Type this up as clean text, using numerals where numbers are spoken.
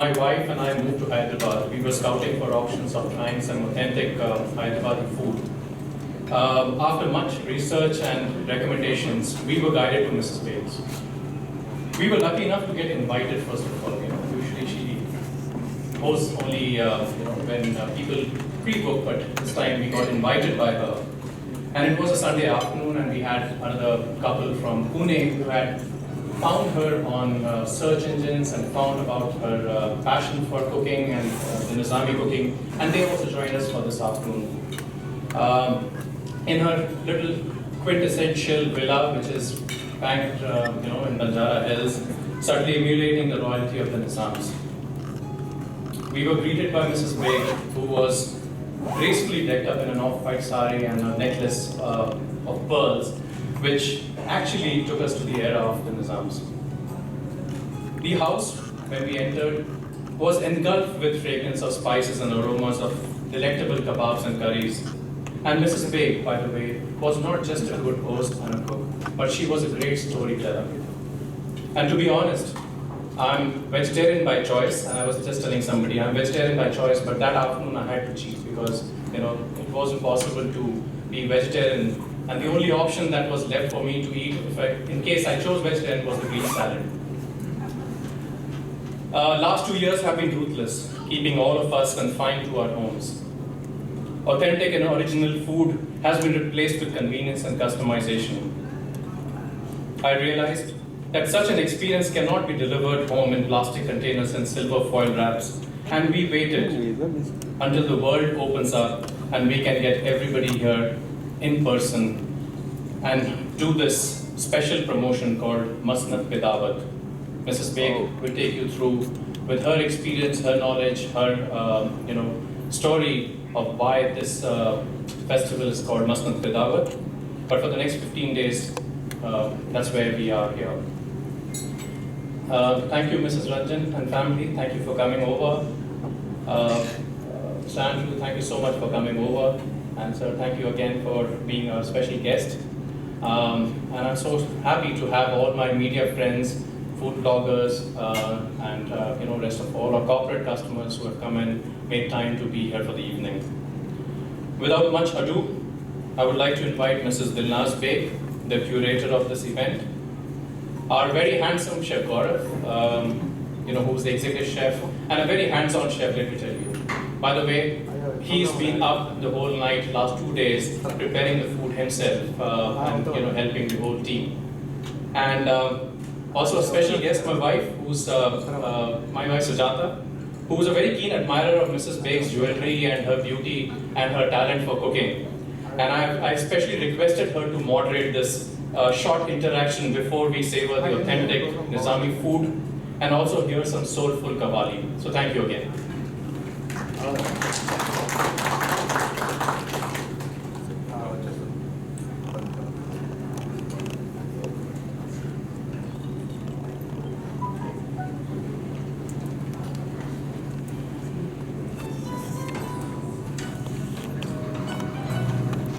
My wife and I moved to Hyderabad. We were scouting for options of trying some authentic Hyderabadi food. After much research and recommendations, we were guided to Mrs. Bates. We were lucky enough to get invited, first of all. Usually she hosts only when people pre-book, but this time we got invited by her. And it was a Sunday afternoon, and we had another couple from Pune who had found her on search engines and found about her passion for cooking and the Nizami cooking, and they also joined us for this afternoon. In her little quintessential villa, which is banked in Banjara Hills, certainly emulating the royalty of the Nizams. We were greeted by Mrs. Beg, who was gracefully decked up in an off-white sari and a necklace of pearls, which actually took us to the era of the Nizams. The house, when we entered, was engulfed with fragrance of spices and aromas of delectable kebabs and curries. And Mrs. Beg, by the way, was not just a good host and a cook, but she was a great storyteller. And to be honest, I'm vegetarian by choice, and I was just telling somebody I'm vegetarian by choice, but that afternoon I had to cheat because it wasn't possible to be vegetarian. And the only option that was left for me to eat, in case I chose vegetarian, was the green salad. Last 2 years have been ruthless, keeping all of us confined to our homes. Authentic and original food has been replaced with convenience and customization. I realized that such an experience cannot be delivered home in plastic containers and silver foil wraps, and we waited until the world opens up and we can get everybody here in person and do this special promotion called MASNAD-PE-DAWAT. Mrs. Beg will take you through with her experience, her knowledge, her story of why this festival is called MASNAD-PE-DAWAT. But for the next 15 days, that's where we are here. Thank you, Mrs. Ranjan and family. Thank you for coming over. Mr. Andrew, thank you so much for coming over. And sir, thank you again for being a special guest. And I'm so happy to have all my media friends, food bloggers, and rest of all our corporate customers who have come and made time to be here for the evening. Without much ado, I would like to invite Mrs. Dilnaz Beg, the curator of this event, our very handsome chef Gaurav, who's the executive chef, and a very hands-on chef, let me tell you. By the way, he's been up the whole night, last 2 days, preparing the food himself, and helping the whole team. And also a special guest, my wife, who's my wife Sujata, who is a very keen admirer of Mrs. Beg's jewelry and her beauty and her talent for cooking. And I especially requested her to moderate this short interaction before we savor the authentic Nizami food and also hear some soulful qawwali. So thank you again.